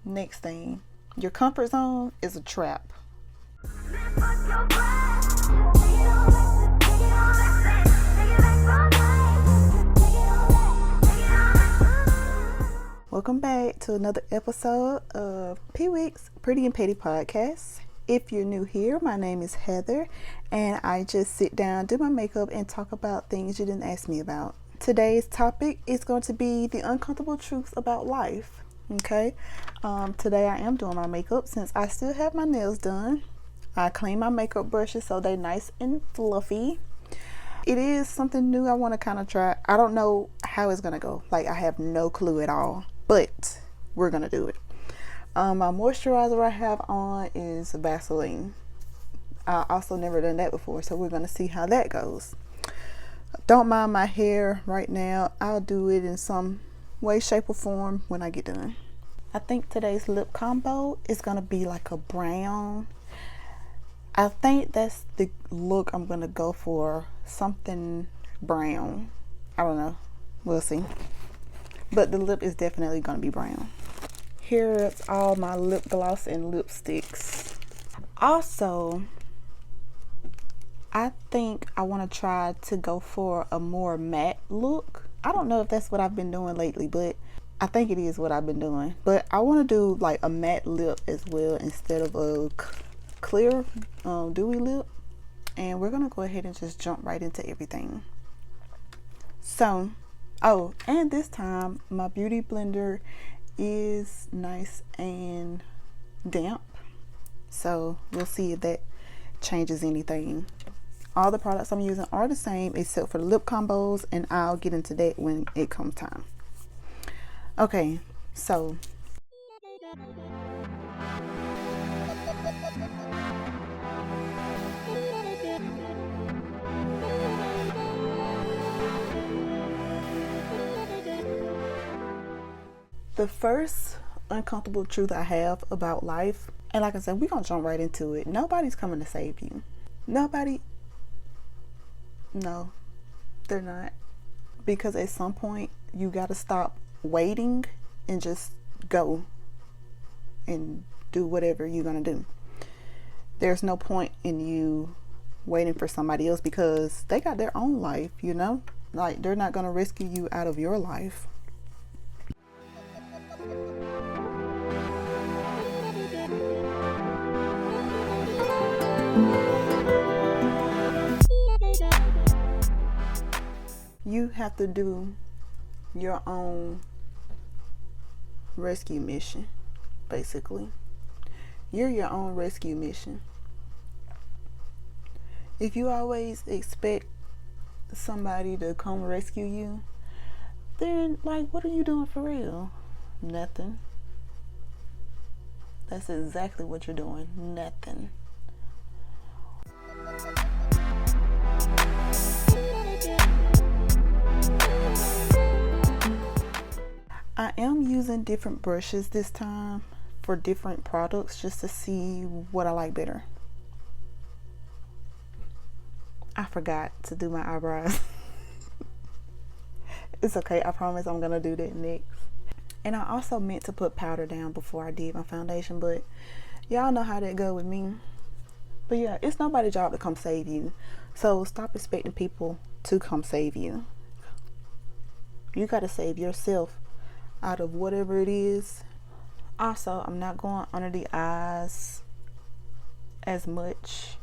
Next thing, your comfort zone is a trap. Welcome back to another episode of P Week's Pretty and Petty Podcast. If you're new here, my name is Heather, and I just sit down, do my makeup, and talk about things you didn't ask me about. Today's topic is going to be the uncomfortable truths about life. Okay, today I am doing my makeup since I still have my nails done. I clean my makeup brushes so they're nice and fluffy. It is something new I want to kind of try. I don't know how it's going to go. Like, I have no clue at all, but we're going to do it. My moisturizer I have on is Vaseline. I also never done that before, so we're going to see how that goes. Don't mind my hair right now. I'll do it in some way, shape, or form when I get done. I think today's lip combo is going to be like a brown. I think that's the look I'm going to go for. Something brown. I don't know. We'll see. But the lip is definitely going to be brown. Here's all my lip gloss and lipsticks. Also, I think I want to try to go for a more matte look. I don't know if that's what I've been doing lately, but I think it is what I've been doing. But I want to do like a matte lip as well instead of a clear dewy lip. And we're gonna go ahead and just jump right into everything. So, oh, and this time my beauty blender is nice and damp, so we'll see if that changes anything. All the products I'm using are the same except for the lip combos, and I'll get into that when it comes time. Okay, so the first uncomfortable truth I have about life, and like I said, we're gonna jump right into it. Nobody's coming to save you. Nobody. No, they're not. Because at some point, you gotta stop waiting and just go and do whatever you're gonna do. There's no point in you waiting for somebody else because they got their own life, you know? Like, they're not gonna rescue you out of your life. You have to do your own rescue mission, basically. You're your own rescue mission. If you always expect somebody to come rescue you, then, like, what are you doing for real? Nothing. That's exactly what you're doing. Nothing. I am using different brushes this time for different products just to see what I like better. I forgot to do my eyebrows. It's okay, I promise I'm gonna do that next. And I also meant to put powder down before I did my foundation, but y'all know how that go with me. But yeah, it's nobody's job to come save you. So stop expecting people to come save you. You gotta save yourself out of whatever it is. Also, I'm not going under the eyes as much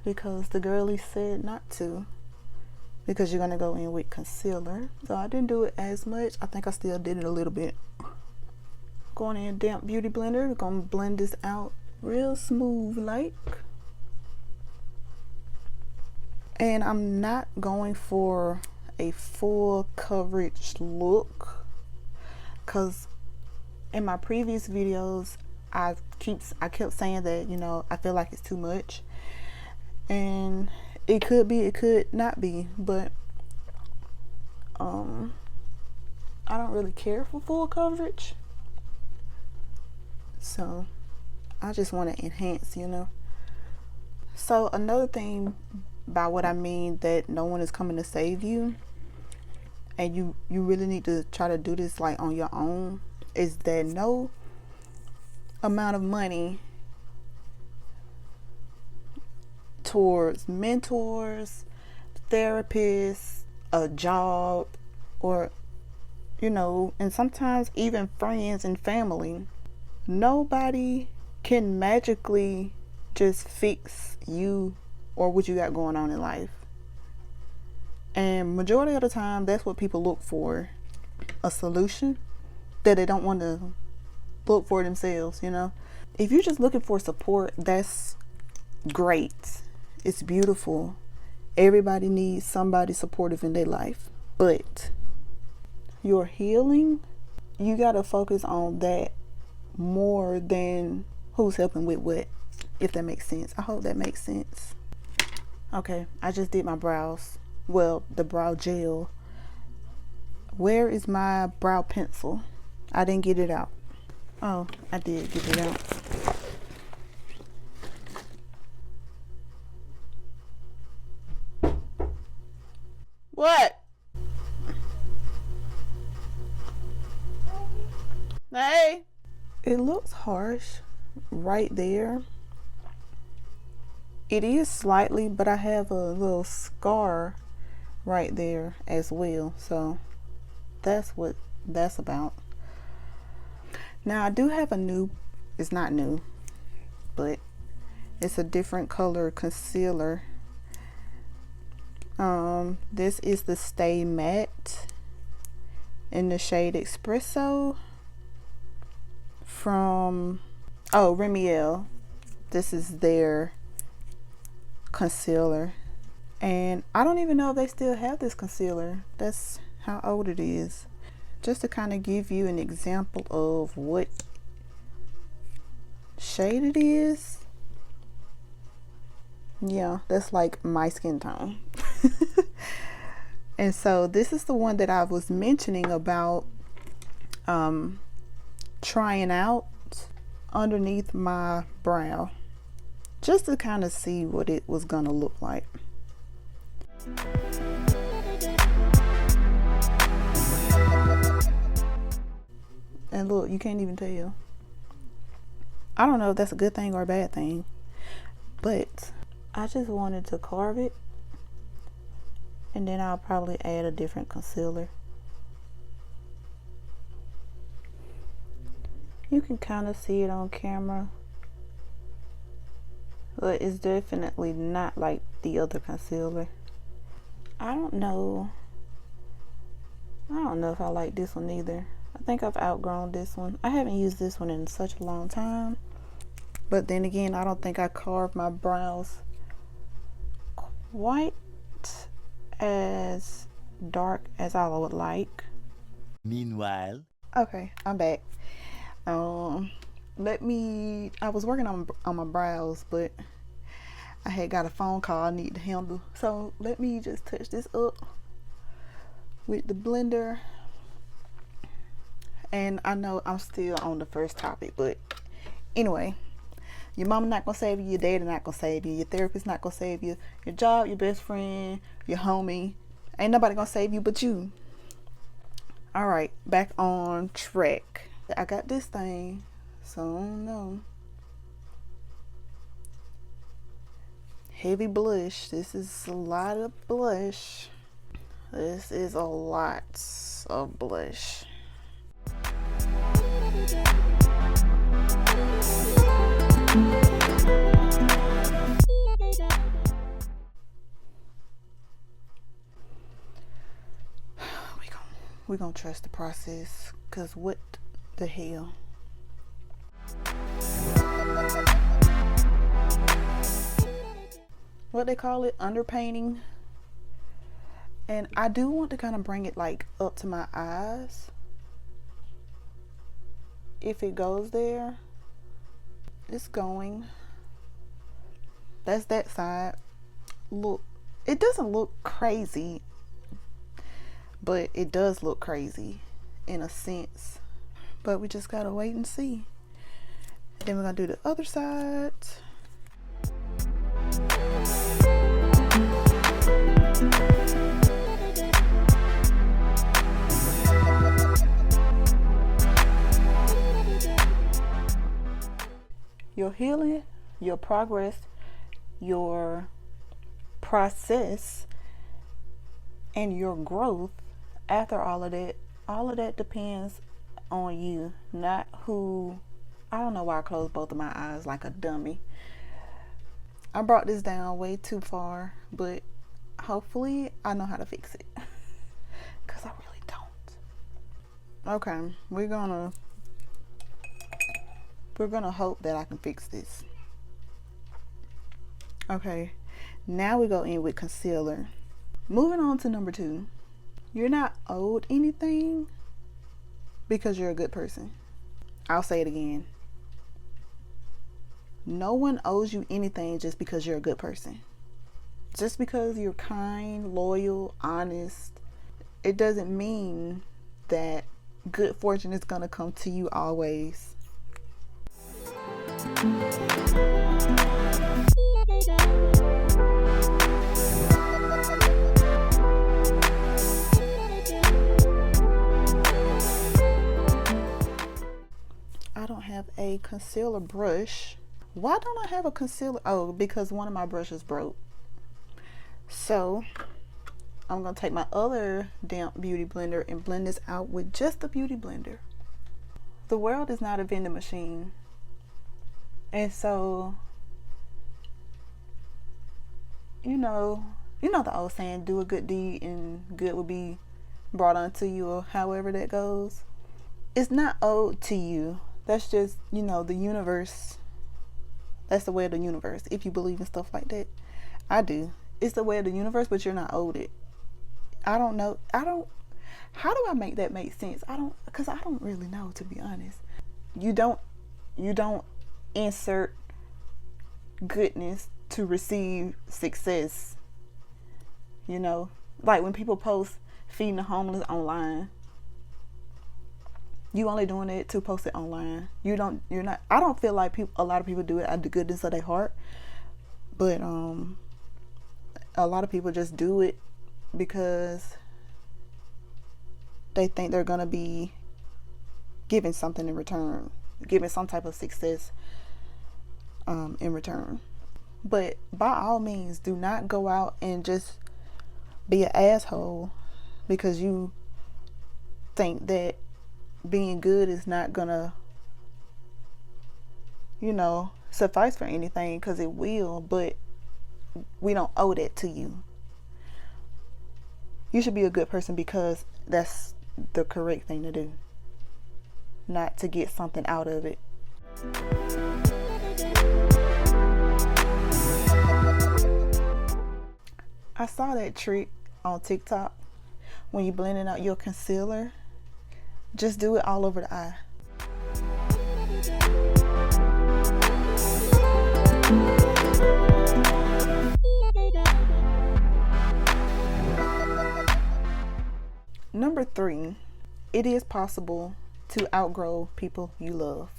because the girlie said not to, because you're gonna go in with concealer. So I didn't do it as much. I think I still did it a little bit. Going in damp beauty blender, we're gonna blend this out real smooth like. And I'm not going for a full coverage look because in my previous videos I kept saying that, you know, I feel like it's too much, and it could be, it could not be, but I don't really care for full coverage, so I just want to enhance, you know. So another thing by what I mean that no one is coming to save you, and you really need to try to do this like on your own, is that no amount of money towards mentors, therapists, a job, or and sometimes even friends and family, nobody can magically just fix you or what you got going on in life. And majority of the time, that's what people look for, a solution that they don't want to look for themselves. If you're just looking for support, that's great. It's beautiful. Everybody needs somebody supportive in their life. But your healing, you got to focus on that more than who's helping with what, if that makes sense. I hope that makes sense. Okay, I just did my brows. Well, the brow gel. Where is my brow pencil? I didn't get it out. Oh, I did get it out. What? Hey. It looks harsh right there. It is slightly, but I have a little scar right there as well. So that's what that's about. Now I do have it's not new, but it's a different color concealer. This is the Stay Matte in the shade Espresso from Rimmel. This is their concealer, and I don't even know if they still have this concealer. That's how old it is. Just to kind of give you an example of what shade it is. Yeah, that's like my skin tone. And so this is the one that I was mentioning about trying out underneath my brow, just to kind of see what it was gonna look like. And look, you can't even tell. I don't know if that's a good thing or a bad thing, but I just wanted to carve it, and then I'll probably add a different concealer. You can kind of see it on camera, but it's definitely not like the other concealer. I don't know if I like this one either. I think I've outgrown this one. I haven't used this one in such a long time, but then again, I don't think I carved my brows quite as dark as I would like. Meanwhile, okay, I'm back. I was working on my brows, but I had got a phone call I need to handle. So let me just touch this up with the blender. And I know I'm still on the first topic, but anyway, your mama not gonna save you, your daddy not gonna save you, your therapist not gonna save you, your job, your best friend, your homie, ain't nobody gonna save you but you. All right, back on track. I got this thing, so I don't know. Heavy blush. This is a lot of blush. This is a lot of blush. We're gonna trust the process, because what the hell? What they call it, underpainting. And I do want to kind of bring it like up to my eyes, if it goes there. It's going. That's that side. Look, it doesn't look crazy, but it does look crazy in a sense. But we just gotta wait and see. Then we're gonna do the other side. Your healing, your progress, your process, and your growth after all of that depends on you, not who. I don't know why I closed both of my eyes like a dummy. I brought this down way too far, but hopefully I know how to fix it. Because I really don't. Okay, we're gonna hope that I can fix this. Okay, now we go in with concealer. Moving on to number 2. You're not owed anything because you're a good person. I'll say it again. No one owes you anything just because you're a good person. Just because you're kind, loyal, honest, it doesn't mean that good fortune is going to come to you always. I don't have a concealer brush. Why don't I have a concealer? Oh, because one of my brushes broke. So I'm going to take my other damp beauty blender and blend this out with just the beauty blender. The world is not a vending machine. And so, you know the old saying, do a good deed and good will be brought unto you, or however that goes. It's not owed to you. That's just, the universe. That's the way of the universe. If you believe in stuff like that. I do. It's the way of the universe, but you're not owed it. I don't know. How do I make that make sense? Because I don't really know, to be honest. You don't insert goodness to receive success. Like when people post feeding the homeless online, you only doing it to post it online. You're not. I don't feel like a lot of people do it out of the goodness of their heart, but a lot of people just do it because they think they're gonna be given something in return, given some type of success in return. But by all means, do not go out and just be an asshole because you think that being good is not gonna suffice for anything, because it will, but we don't owe that to you. You should be a good person because that's the correct thing to do, not to get something out of it. I saw that trick on TikTok. When you're blending out your concealer, just do it all over the eye. Number 3, it is possible to outgrow people you love.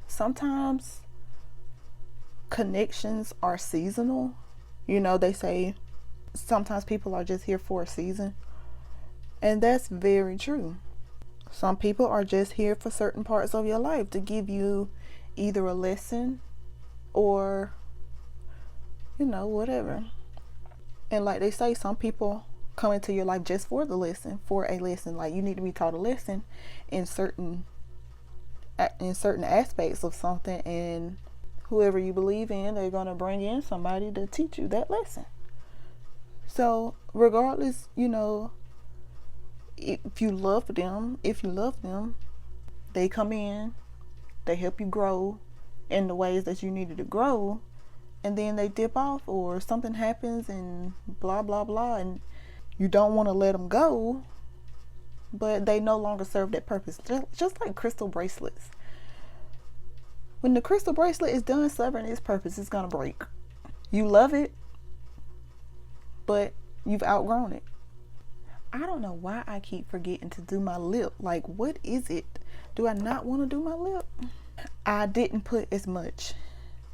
Sometimes connections are seasonal. They say sometimes people are just here for a season. And that's very true. Some people are just here for certain parts of your life to give you either a lesson or, whatever. And like they say, some people come into your life just for a lesson. Like you need to be taught a lesson in certain aspects of something, and whoever you believe in, they're going to bring in somebody to teach you that lesson. So regardless, if you love them, they come in, they help you grow in the ways that you needed to grow, and then they dip off or something happens and blah blah blah, and you don't want to let them go, but they no longer serve that purpose. Just like crystal bracelets. When the crystal bracelet is done serving its purpose, it's gonna break. You love it, but you've outgrown it. I don't know why I keep forgetting to do my lip. Like, what is it? Do I not want to do my lip? I didn't put as much,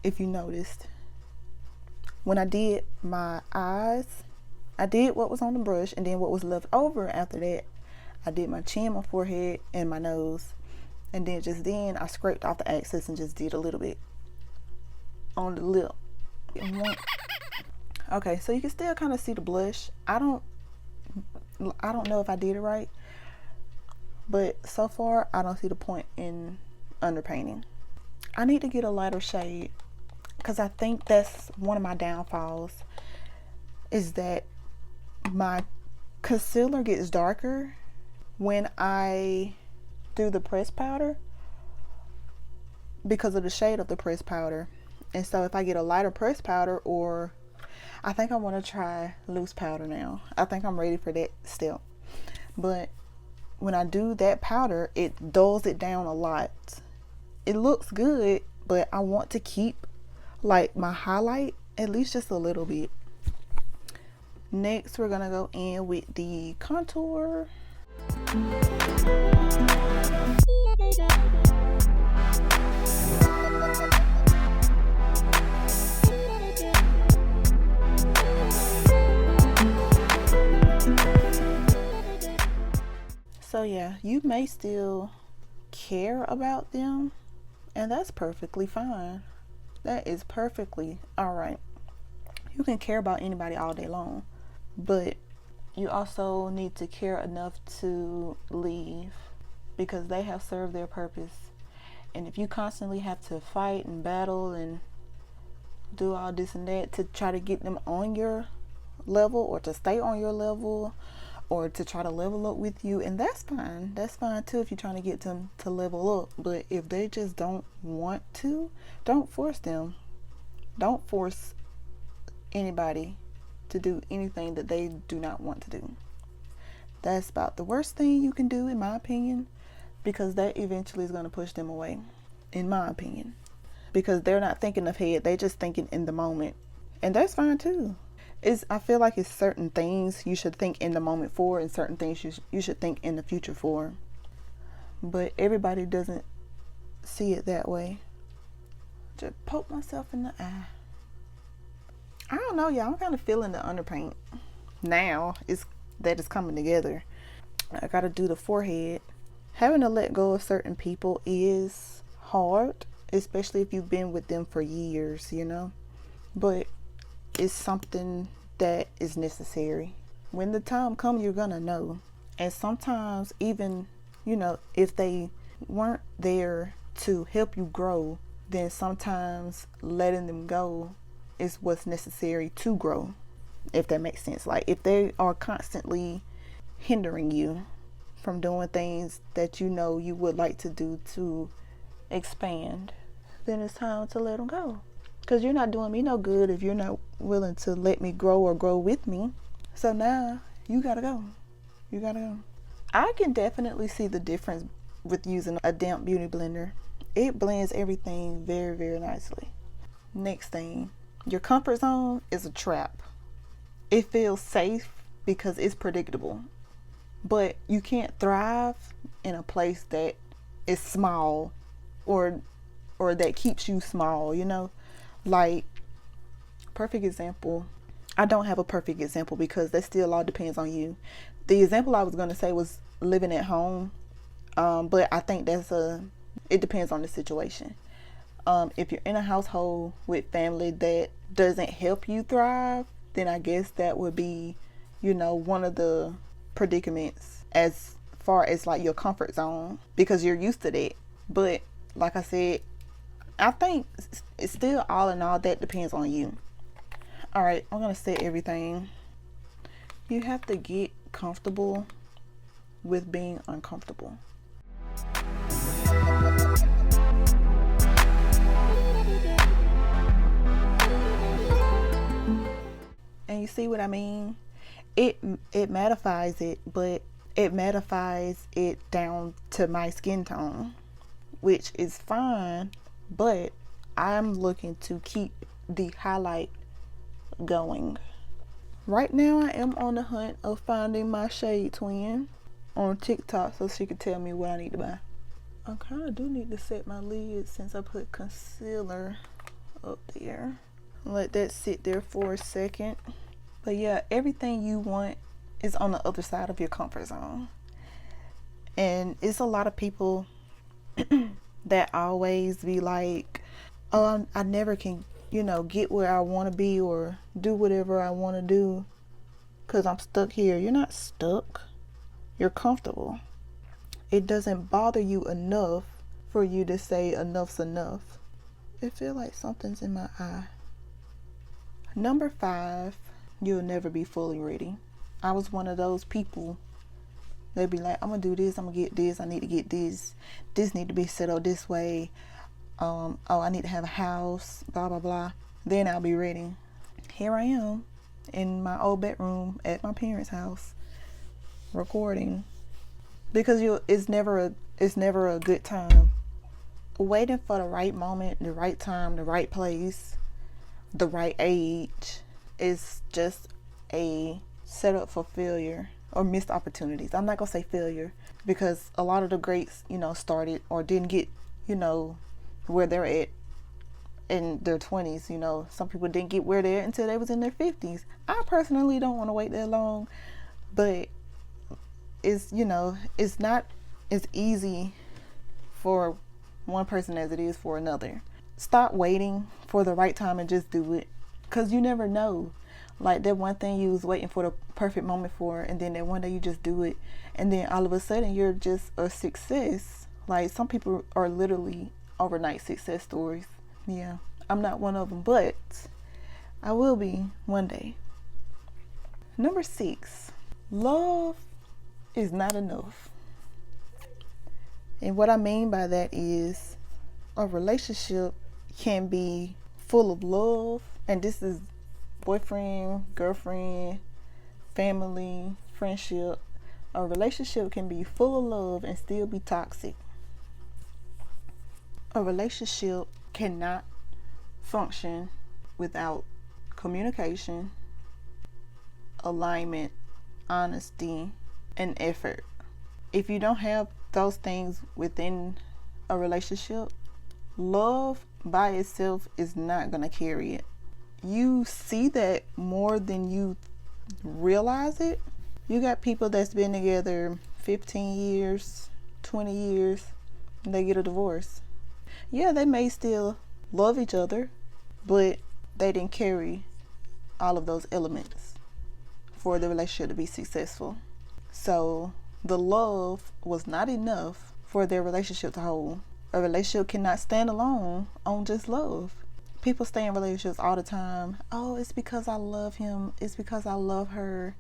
if you noticed. When I did my eyes, I did what was on the brush, and then what was left over after that, I did my chin, my forehead, and my nose. And then I scraped off the excess and just did a little bit on the lip. Okay, so you can still kind of see the blush. I don't know if I did it right, but so far I don't see the point in underpainting. I need to get a lighter shade, because I think that's one of my downfalls, is that my concealer gets darker when I do the pressed powder because of the shade of the pressed powder. And so if I get a lighter pressed powder, or I think I want to try loose powder now. I think I'm ready for that step. But when I do that powder, it dulls it down a lot. It looks good, but I want to keep like my highlight at least just a little bit. Next, we're gonna go in with the contour. So yeah, you may still care about them, and that's perfectly fine. That is perfectly all right. You can care about anybody all day long, but you also need to care enough to leave, because they have served their purpose. And if you constantly have to fight and battle and do all this and that to try to get them on your level, or to stay on your level, or to try to level up with you, and that's fine. That's fine too if you're trying to get them to level up. But if they just don't want to, don't force them. Don't force anybody to do anything that they do not want to do. That's about the worst thing you can do, in my opinion, because that eventually is going to push them away, in my opinion, because they're not thinking ahead. They're just thinking in the moment, and that's fine too. I feel like it's certain things you should think in the moment for, and certain things you should think in the future for. But everybody doesn't see it that way. Just poke myself in the eye. I don't know, y'all. I'm kind of feeling the underpaint now. It's coming together. I gotta do the forehead. Having to let go of certain people is hard, especially if you've been with them for years, But it's something that is necessary. When the time comes, you're gonna know. And sometimes even, if they weren't there to help you grow, then sometimes letting them go is what's necessary to grow, if that makes sense. Like if they are constantly hindering you from doing things that you would like to do to expand, then it's time to let them go. Because you're not doing me no good if you're not willing to let me grow or grow with me. So now you gotta go. You gotta go. I can definitely see the difference with using a damp beauty blender. It blends everything very, very nicely. Next thing, your comfort zone is a trap. It feels safe because it's predictable. But you can't thrive in a place that is small, or that keeps you small, Like, perfect example. I don't have a perfect example because that still all depends on you. The example I was going to say was living at home. But I think it depends on the situation. If you're in a household with family that doesn't help you thrive, then I guess that would be, one of the predicaments as far as like your comfort zone, because you're used to that. But like I said, I think it's still, all in all, that depends on you. All right, I'm going to set everything. You have to get comfortable with being uncomfortable. And you see what I mean? It mattifies it, but it mattifies it down to my skin tone, which is fine. But I'm looking to keep the highlight going. Right now I am on the hunt of finding my shade twin on TikTok so she could tell me what I need to buy. I kind of do need to set my lids since I put concealer up there. Let that sit there for a second. But yeah, everything you want is on the other side of your comfort zone. And it's a lot of people that always be like, oh, I never can, get where I want to be or do whatever I want to do because I'm stuck here. You're not stuck. You're comfortable. It doesn't bother you enough for you to say enough's enough. It feels like something's in my eye. Number 5, you'll never be fully ready. I was one of those people. They'd be like, I'm gonna do this, I'm gonna get this, I need to get this need to be set up this way, I need to have a house, blah blah blah, then I'll be ready. Here I am in my old bedroom at my parents' house recording, because it's never a good time. Waiting for the right moment, the right time, the right place, the right age is just a setup for failure or missed opportunities. I'm not gonna say failure, because a lot of the greats, started or didn't get, where they're at in their 20s. Some people didn't get where they're at until they was in their 50s. I personally don't want to wait that long, but it's not as easy for one person as it is for another. Stop waiting for the right time and just do it, because you never know. Like that one thing you was waiting for the perfect moment for, and then that one day you just do it, and then all of a sudden you're just a success. Like some people are literally overnight success stories. Yeah, I'm not one of them, but I will be one day. Number 6, love is not enough. And what I mean by that is a relationship can be full of love, and this is boyfriend, girlfriend, family, friendship. A relationship can be full of love and still be toxic. A relationship cannot function without communication, alignment, honesty, and effort. If you don't have those things within a relationship, love by itself is not going to carry it. You see that more than you realize it. You got people that's been together 15 years, 20 years, and they get a divorce. Yeah, they may still love each other, but they didn't carry all of those elements for the relationship to be successful. So the love was not enough for their relationship to hold. A relationship cannot stand alone on just love. People stay in relationships all the time. Oh, it's because I love him. It's because I love her.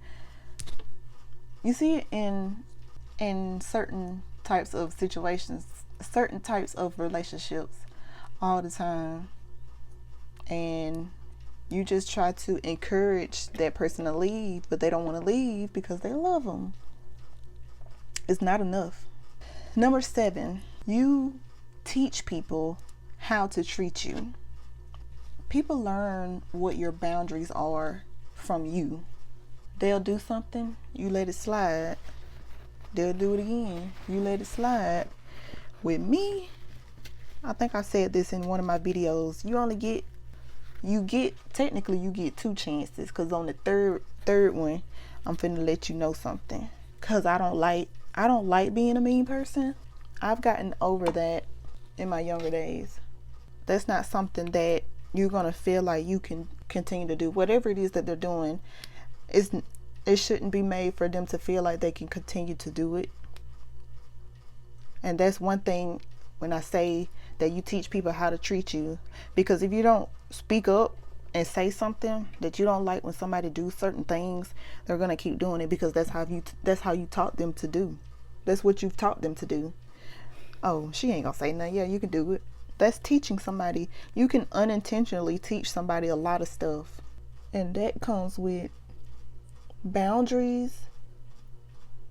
You see it in certain types of situations, certain types of relationships all the time. And you just try to encourage that person to leave, but they don't want to leave because they love them. It's not enough. Number 7, you teach people how to treat you. People learn what your boundaries are from you. They'll do something, you let it slide. They'll do it again, you let it slide. With me, I think I said this in one of my videos, you get technically 2 chances, because on the third one, I'm finna let you know something. Because I don't like being a mean person. I've gotten over that in my younger days. That's not something that you're gonna feel like you can continue to do. Whatever it is that they're doing, it shouldn't be made for them to feel like they can continue to do it. And that's one thing when I say that you teach people how to treat you, because if you don't speak up and say something that you don't like when somebody do certain things, they're gonna keep doing it, because that's how you taught them to do. That's what you've taught them to do. Oh, she ain't gonna say nothing. Yeah, you can do it. That's teaching somebody. You can unintentionally teach somebody a lot of stuff, and that comes with boundaries,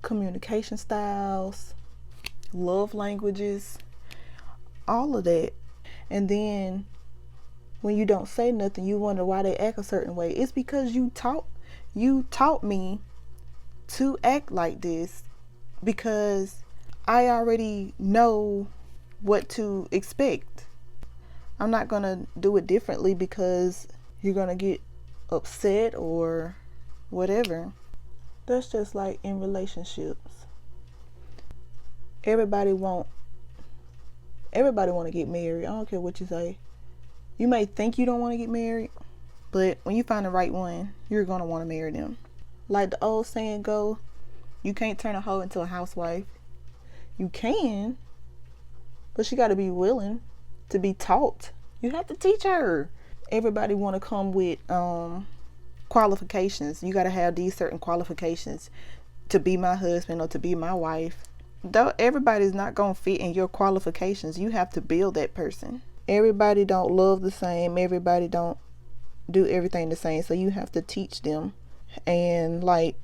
communication styles, love languages, all of that. And then when you don't say nothing, you wonder why they act a certain way. It's because you taught me to act like this, because I already know what to expect. I'm not going to do it differently because you're going to get upset or whatever. That's just like in relationships. Everybody want to get married. I don't care what you say. You may think you don't want to get married, but when you find the right one, you're going to want to marry them. Like the old saying go, you can't turn a hoe into a housewife. You can, but she got to be willing to be taught. You have to teach her. Everybody want to come with qualifications. You got to have these certain qualifications to be my husband or to be my wife. Though everybody's not going to fit in your qualifications, you have to build that person. Everybody don't love the same. Everybody don't do everything the same. So you have to teach them. And like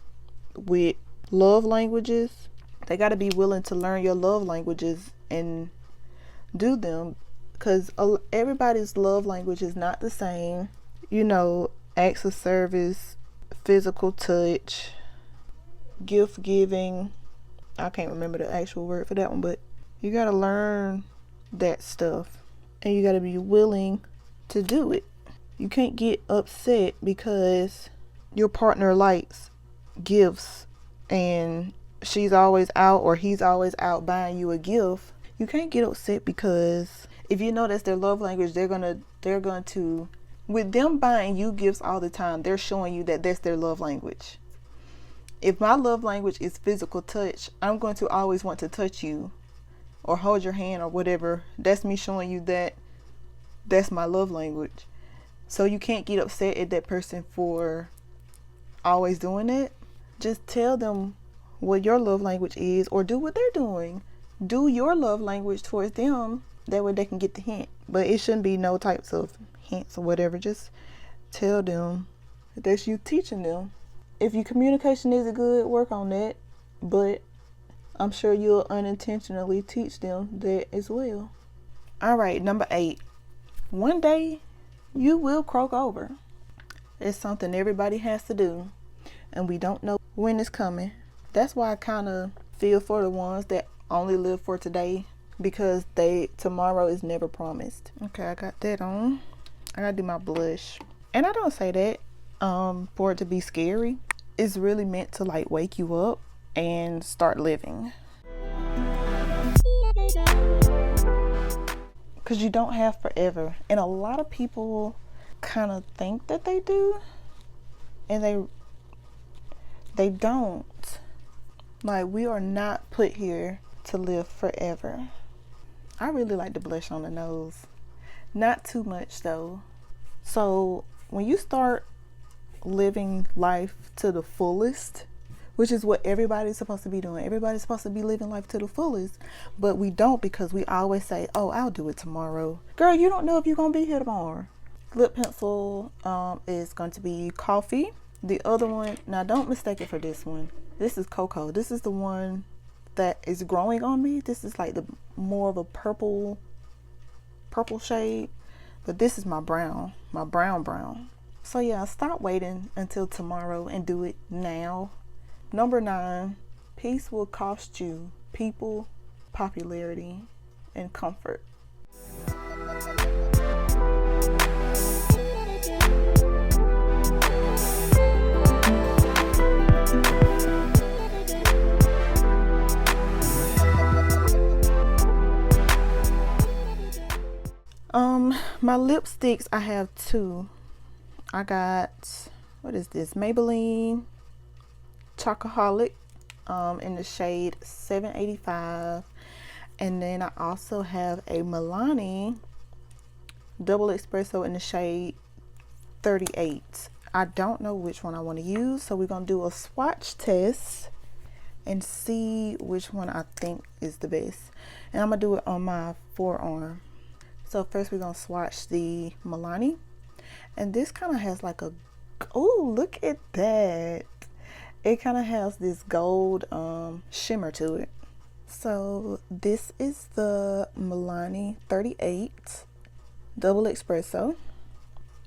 with love languages, they got to be willing to learn your love languages and do them, because everybody's love language is not the same. You know, acts of service, physical touch, gift giving. I can't remember the actual word for that one, but you got to learn that stuff and you got to be willing to do it. You can't get upset because your partner likes gifts and she's always out or he's always out buying you a gift. You can't get upset because if you know that's their love language, they're going to, with them buying you gifts all the time, they're showing you that that's their love language. If my love language is physical touch, I'm going to always want to touch you or hold your hand or whatever. That's me showing you that that's my love language. So you can't get upset at that person for always doing it. Just tell them what your love language is or do what they're doing. Do your love language towards them. That way they can get the hint. But it shouldn't be no types of hints or whatever. Just tell them that that's you teaching them. If your communication isn't good, work on that. But I'm sure you'll unintentionally teach them that as well. All right, number 8. One day you will croak over. It's something everybody has to do. And we don't know when it's coming. That's why I kind of feel for the ones that only live for today, because tomorrow is never promised. Okay, I got that on. I gotta do my blush. And I don't say that for it to be scary. It's really meant to like wake you up and start living. Because you don't have forever. And a lot of people kind of think that they do. And they don't. Like, we are not put here to live forever. I really like to blush on the nose. Not too much though. So when you start living life to the fullest, which is what everybody's supposed to be doing. Everybody's supposed to be living life to the fullest, but we don't, because we always say, oh, I'll do it tomorrow. Girl, you don't know if you're going to be here tomorrow. Lip pencil is going to be Coffee. The other one, now don't mistake it for this one. This is Cocoa. This is the one that is growing on me. This is like the more of a purple shade, but this is my brown brown. So yeah, stop waiting until tomorrow and do it now. Number 9, peace will cost you people, popularity, and comfort. My lipsticks, I have 2. I got, what is this? Maybelline Chocoholic in the shade 785. And then I also have a Milani Double Espresso in the shade 38. I don't know which one I want to use, so we're going to do a swatch test and see which one I think is the best. And I'm going to do it on my forearm. So first we're going to swatch the Milani. And this kind of has like a, oh, look at that. It kind of has this gold shimmer to it. So this is the Milani 38 Double Espresso.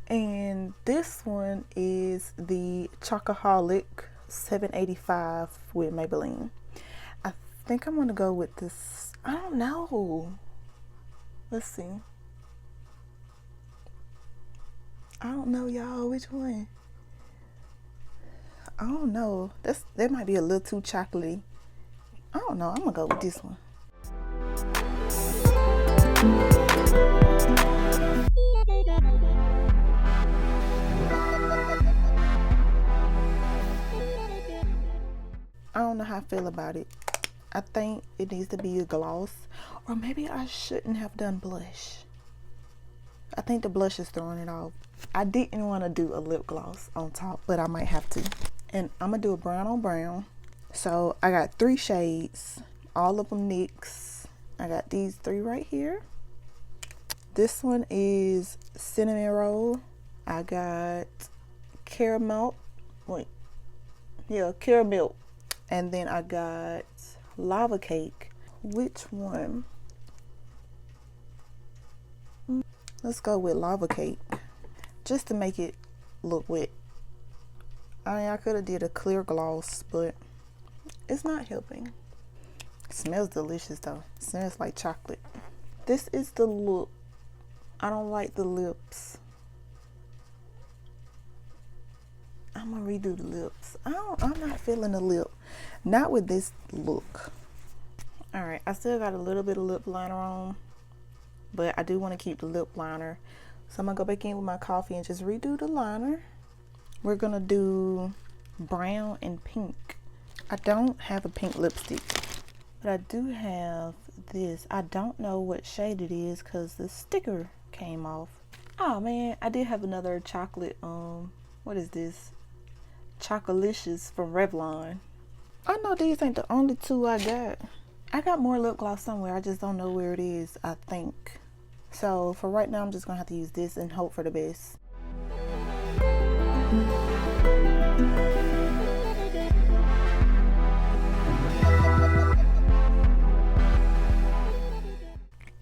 And this one is the Chocoholic 785 with Maybelline. I think I'm going to go with this. I don't know. Let's see. I don't know, y'all, which one. I don't know. That might be a little too chocolatey. I don't know. I'm gonna go with this one. I don't know how I feel about it. I think it needs to be a gloss, or maybe I shouldn't have done blush. I think the blush is throwing it off. I didn't want to do a lip gloss on top, but I might have to. And I'm gonna do a brown on brown. So I got 3 shades, all of them NYX. I got these 3 right here. This one is cinnamon roll. I got caramel. Caramel. And then I got lava cake. Which one? Let's go with lava cake, just to make it look wet. I mean, I could have did a clear gloss, but it's not helping. It smells delicious though. It smells like chocolate. This is the look. I don't like the lips. I'm gonna redo the lips. I'm not feeling the lip. Not with this look. All right, I still got a little bit of lip liner on, but I do want to keep the lip liner. So I'm gonna go back in with my coffee and just redo the liner. We're gonna do brown and pink. I don't have a pink lipstick, but I do have this. I don't know what shade it is because the sticker came off. Oh man, I did have another chocolate, what is this? Chocolicious from Revlon. I know these ain't the only 2 I got. I got more lip gloss somewhere. I just don't know where it is, I think. So for right now, I'm just gonna have to use this and hope for the best.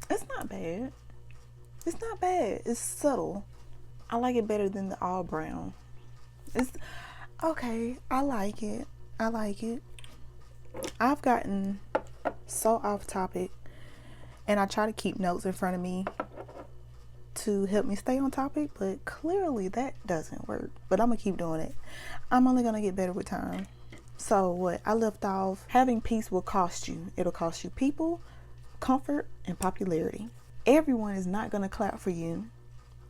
It's not bad. It's not bad. It's subtle. I like it better than the all brown. It's okay. I like it. I like it. I've gotten so off topic, and I try to keep notes in front of me to help me stay on topic, but clearly that doesn't work. But I'm gonna keep doing it. I'm only gonna get better with time. So what I left off, having peace will cost you. It'll cost you people, comfort, and popularity. Everyone is not gonna clap for you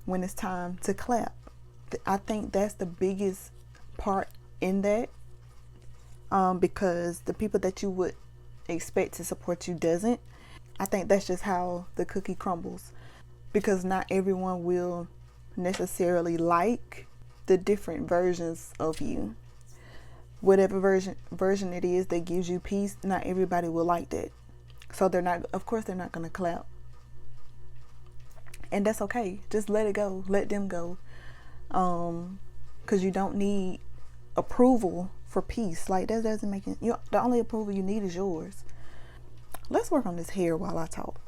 when it's time to clap. I think that's the biggest part in that, because the people that you would expect to support you doesn't. I think that's just how the cookie crumbles, because not everyone will necessarily like the different versions of you. Whatever version it is that gives you peace, not everybody will like that. So they're not going to clap. And that's okay. Just let it go. Let them go. Because you don't need approval for peace. Like, that doesn't make it. The only approval you need is yours. Let's work on this hair while I talk,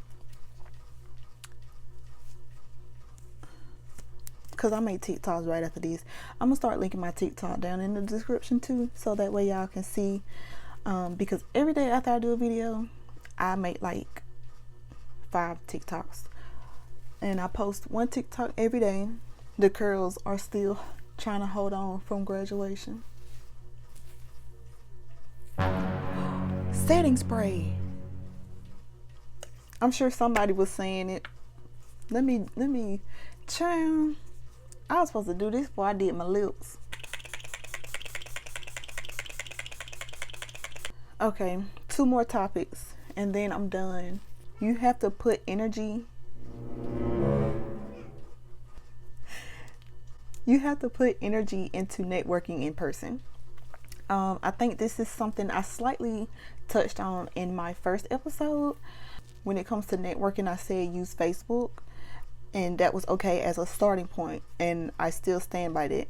because I make TikToks right after this. I'm gonna start linking my TikTok down in the description too, so that way y'all can see, because every day after I do a video, I make like 5 TikToks, and I post 1 TikTok every day. The curls are still trying to hold on from graduation. Setting spray. I'm sure somebody was saying it. Let me child. I was supposed to do this before I did my lips. Okay, 2 more topics and then I'm done. You have to put energy. You have to put energy into networking in person. I think this is something I slightly touched on in my first episode. When it comes to networking, I said use Facebook, and that was okay as a starting point, and I still stand by that.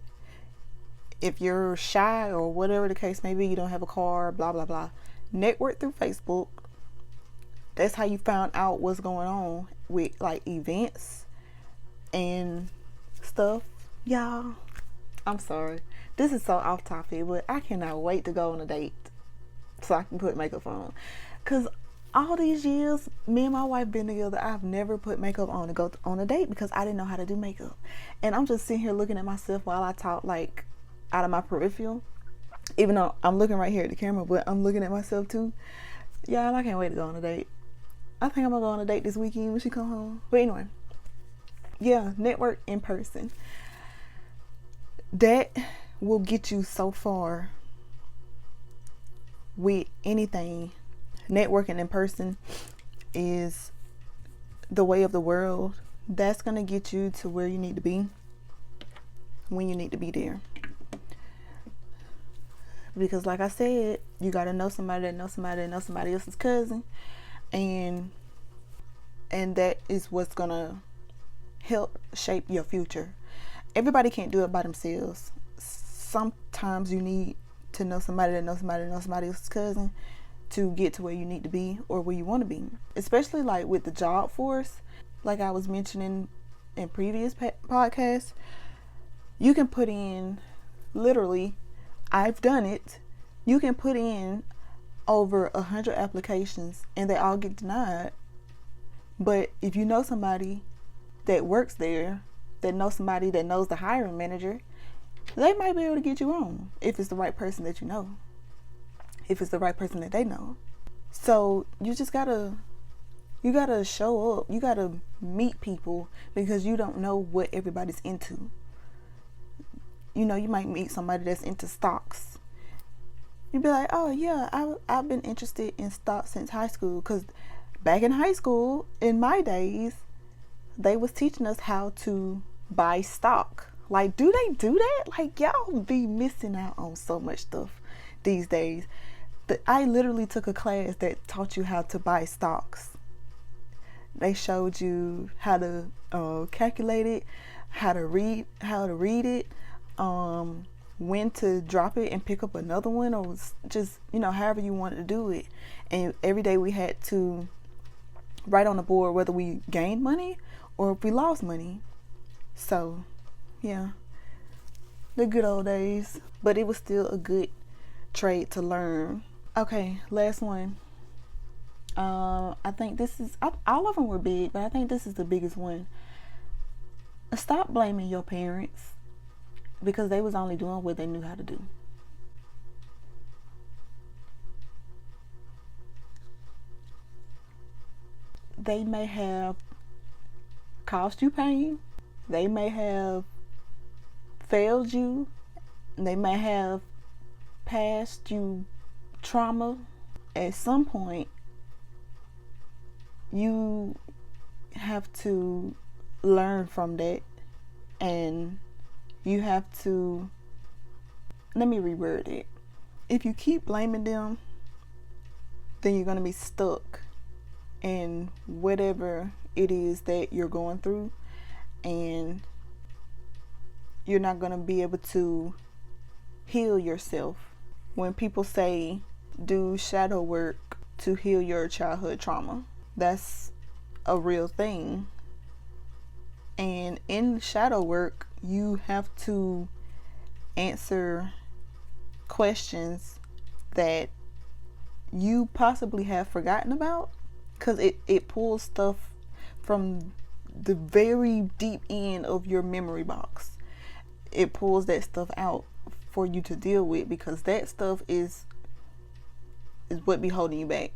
If you're shy or whatever the case may be, you don't have a car, blah blah blah, network through Facebook. That's how you found out what's going on with like events and stuff. Y'all, I'm sorry, this is so off topic, but I cannot wait to go on a date so I can put makeup on, because all these years me and my wife been together, I've never put makeup on to go on a date because I didn't know how to do makeup. And I'm just sitting here looking at myself while I talk, like out of my peripheral, even though I'm looking right here at the camera, but I'm looking at myself too. Y'all, I can't wait to go on a date. I think I'm gonna go on a date this weekend when she come home. But anyway, yeah, network in person. That will get you so far with anything. Networking in person is the way of the world. That's going to get you to where you need to be when you need to be there. Because like I said, you got to know somebody that knows somebody that knows somebody else's cousin. And that is what's going to help shape your future. Everybody can't do it by themselves. Sometimes you need to know somebody that knows somebody that knows somebody else's cousin to get to where you need to be or where you want to be. Especially like with the job force, like I was mentioning in previous podcasts, you can put in, literally, I've done it, you can put in over 100 applications and they all get denied. But if you know somebody that works there, that knows somebody that knows the hiring manager, they might be able to get you on if it's the right person that you know, if it's the right person that they know. So you just gotta show up. You gotta meet people because you don't know what everybody's into. You know, you might meet somebody that's into stocks. You'd be like, oh yeah, I've been interested in stocks since high school. Because back in high school, in my days, they was teaching us how to buy stock. Like, do they do that? Like, y'all be missing out on so much stuff these days. I literally took a class that taught you how to buy stocks. They showed you how to calculate it, how to read it, when to drop it and pick up another one, or just, you know, however you wanted to do it. And every day we had to write on the board whether we gained money or if we lost money. So yeah, the good old days. But it was still a good trade to learn. Okay, last one. I think this is, all of them were big, but I think this is the biggest one. Stop blaming your parents because they was only doing what they knew how to do. They may have caused you pain. They may have failed you. They may have passed you trauma. At some point, you have to learn from that, and you have to, let me reword it. If you keep blaming them, then you're going to be stuck in whatever it is that you're going through, and you're not going to be able to heal yourself. When people say do shadow work to heal your childhood trauma, that's a real thing. And in shadow work, you have to answer questions that you possibly have forgotten about, because it pulls stuff from the very deep end of your memory box. It pulls that stuff out for you to deal with, because that stuff is what be holding you back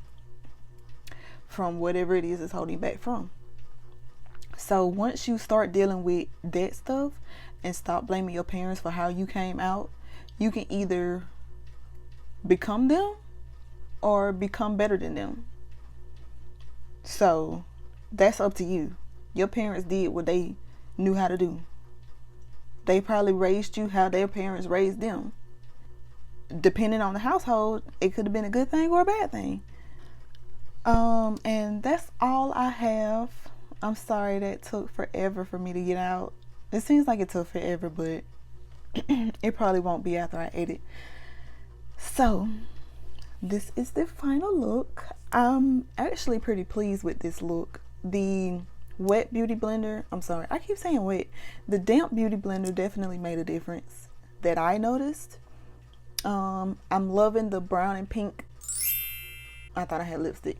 from whatever it is that's holding you back from. So once you start dealing with that stuff and stop blaming your parents for how you came out, you can either become them or become better than them. So that's up to you. Your parents did what they knew how to do. They probably raised you how their parents raised them. Depending on the household, it could have been a good thing or a bad thing. And that's all I have. I'm sorry that took forever for me to get out. It seems like it took forever, but it probably won't be after I edit. So this is the final look. I'm actually pretty pleased with this look. The wet beauty blender, I'm sorry, I keep saying wet. The damp beauty blender definitely made a difference that I noticed. I'm loving the brown and pink. I thought I had lipstick.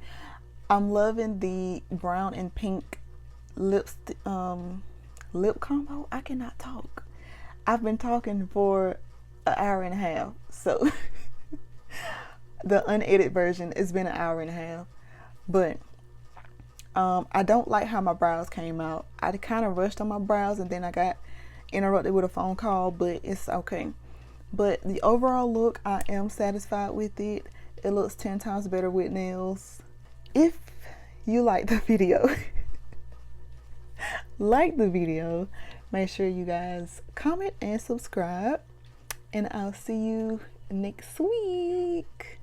I'm loving the brown and pink lip combo. I cannot talk. I've been talking for an hour and a half, so the unedited version has been an hour and a half. But I don't like how my brows came out. I kind of rushed on my brows and then I got interrupted with a phone call, but it's okay. But the overall look, I am satisfied with it. It looks 10 times better with nails. If you like the video, make sure you guys comment and subscribe, and I'll see you next week.